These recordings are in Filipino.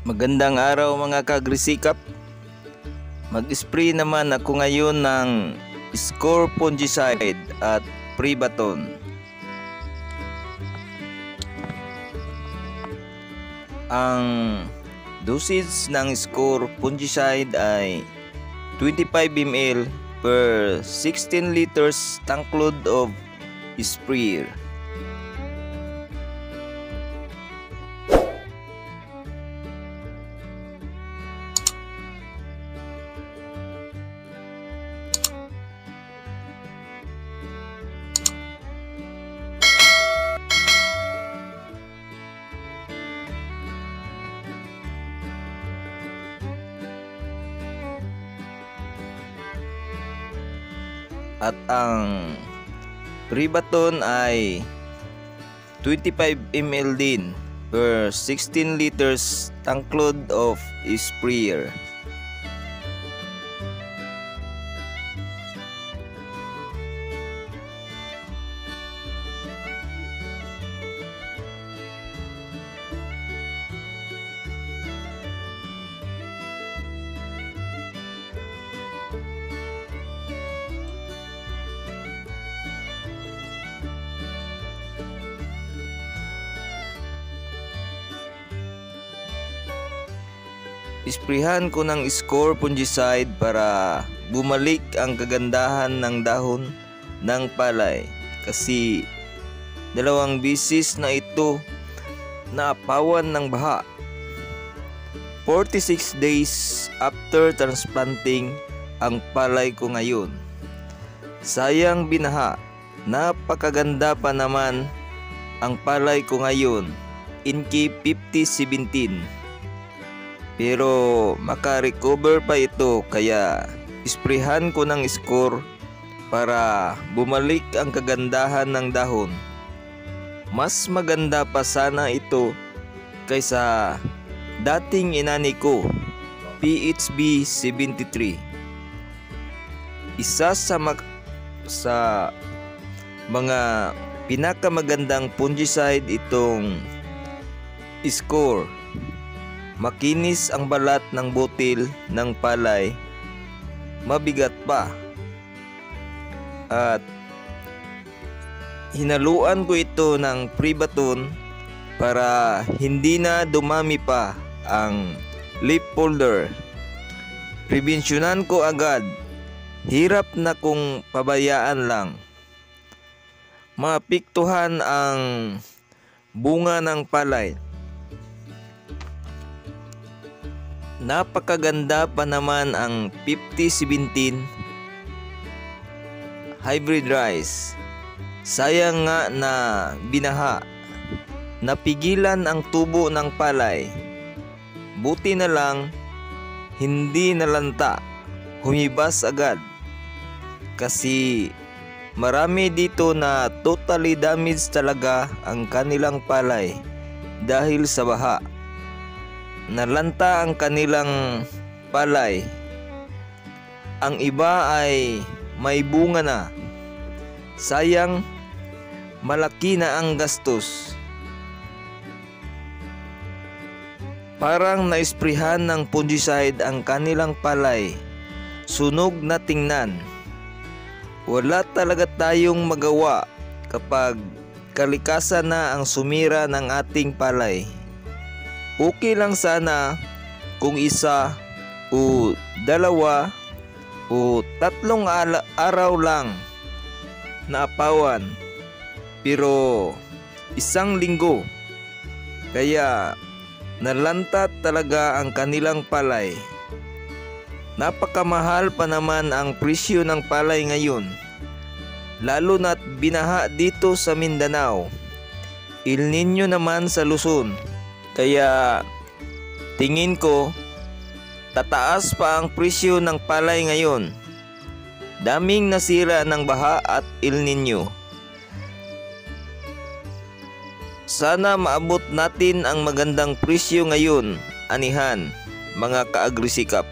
Magandang araw mga kagrisikap. Mag-spray naman ako ngayon ng Score Fungicide at Prebaton. Ang dosage ng Score Fungicide ay 25 ml per 16 liters tank load of sprayer. At ang Prebaton ay 25 ml din per 16 liters tank load of sprayer. Isprehan ko ng Score Fungicide para bumalik ang kagandahan ng dahon ng palay, kasi 2 bisis na ito naapawan ng baha. 46 days after transplanting ang palay ko ngayon. Sayang binaha, napakaganda pa naman ang palay ko ngayon, Inki 5017. Pero makarecover pa ito, kaya isprehan ko ng Score para bumalik ang kagandahan ng dahon. Mas maganda pa sana ito kaysa dating inani ko, PHB 73. Isa sa mga pinakamagandang fungicide itong Score. Makinis ang balat ng butil ng palay, mabigat pa. At hinaluan ko ito ng Prebaton para hindi na dumami pa ang leaf folder. Prebensyonan ko agad, hirap na kung pabayaan lang. Maapektuhan ang bunga ng palay. Napakaganda pa naman ang 5017 hybrid rice. Sayang nga na binaha. Napigilan ang tubo ng palay. Buti na lang hindi nalanta, humibas agad. Kasi marami dito na totally damaged talaga ang kanilang palay dahil sa baha. Nalanta ang kanilang palay. Ang iba ay may bunga na. Sayang, malaki na ang gastos. Parang naisprehan ng fungicide ang kanilang palay. Sunog na tingnan. Wala talaga tayong magawa kapag kalikasan na ang sumira ng ating palay. Okay lang sana kung 1 o 2 o 3 araw lang naapawan, pero 1 linggo. Kaya nalanta talaga ang kanilang palay. Napakamahal pa naman ang presyo ng palay ngayon, lalo na't binaha dito sa Mindanao. El Nino naman sa Luzon. Kaya tingin ko tataas pa ang presyo ng palay ngayon. Daming nasira ng baha at El Nino. Sana maabot natin ang magandang presyo ngayon, anihan, mga kaagrisikap.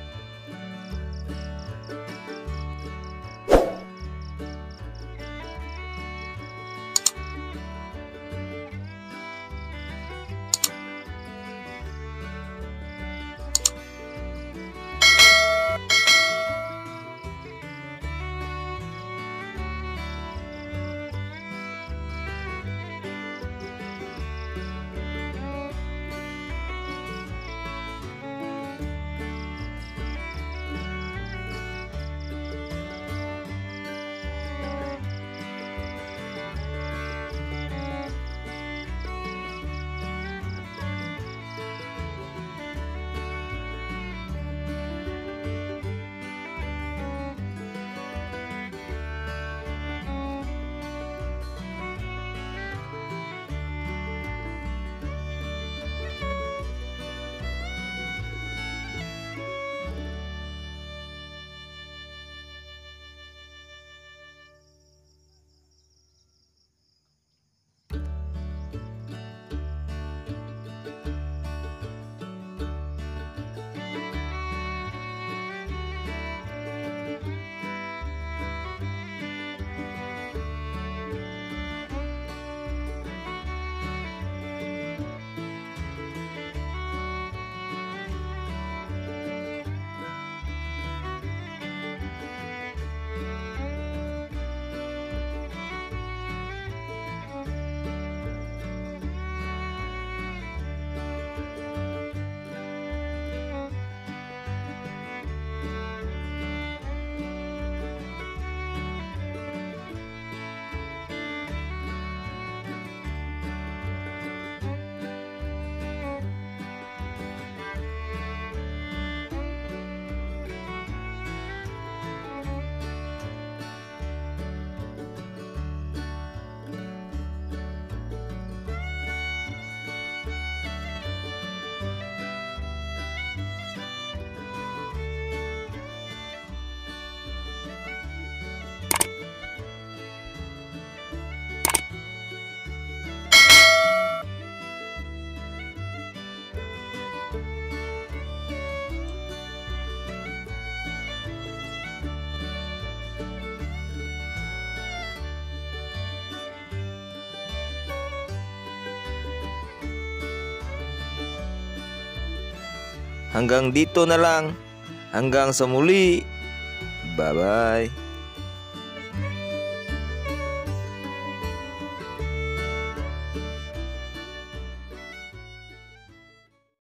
Hanggang dito na lang. Hanggang sa muli. Bye-bye.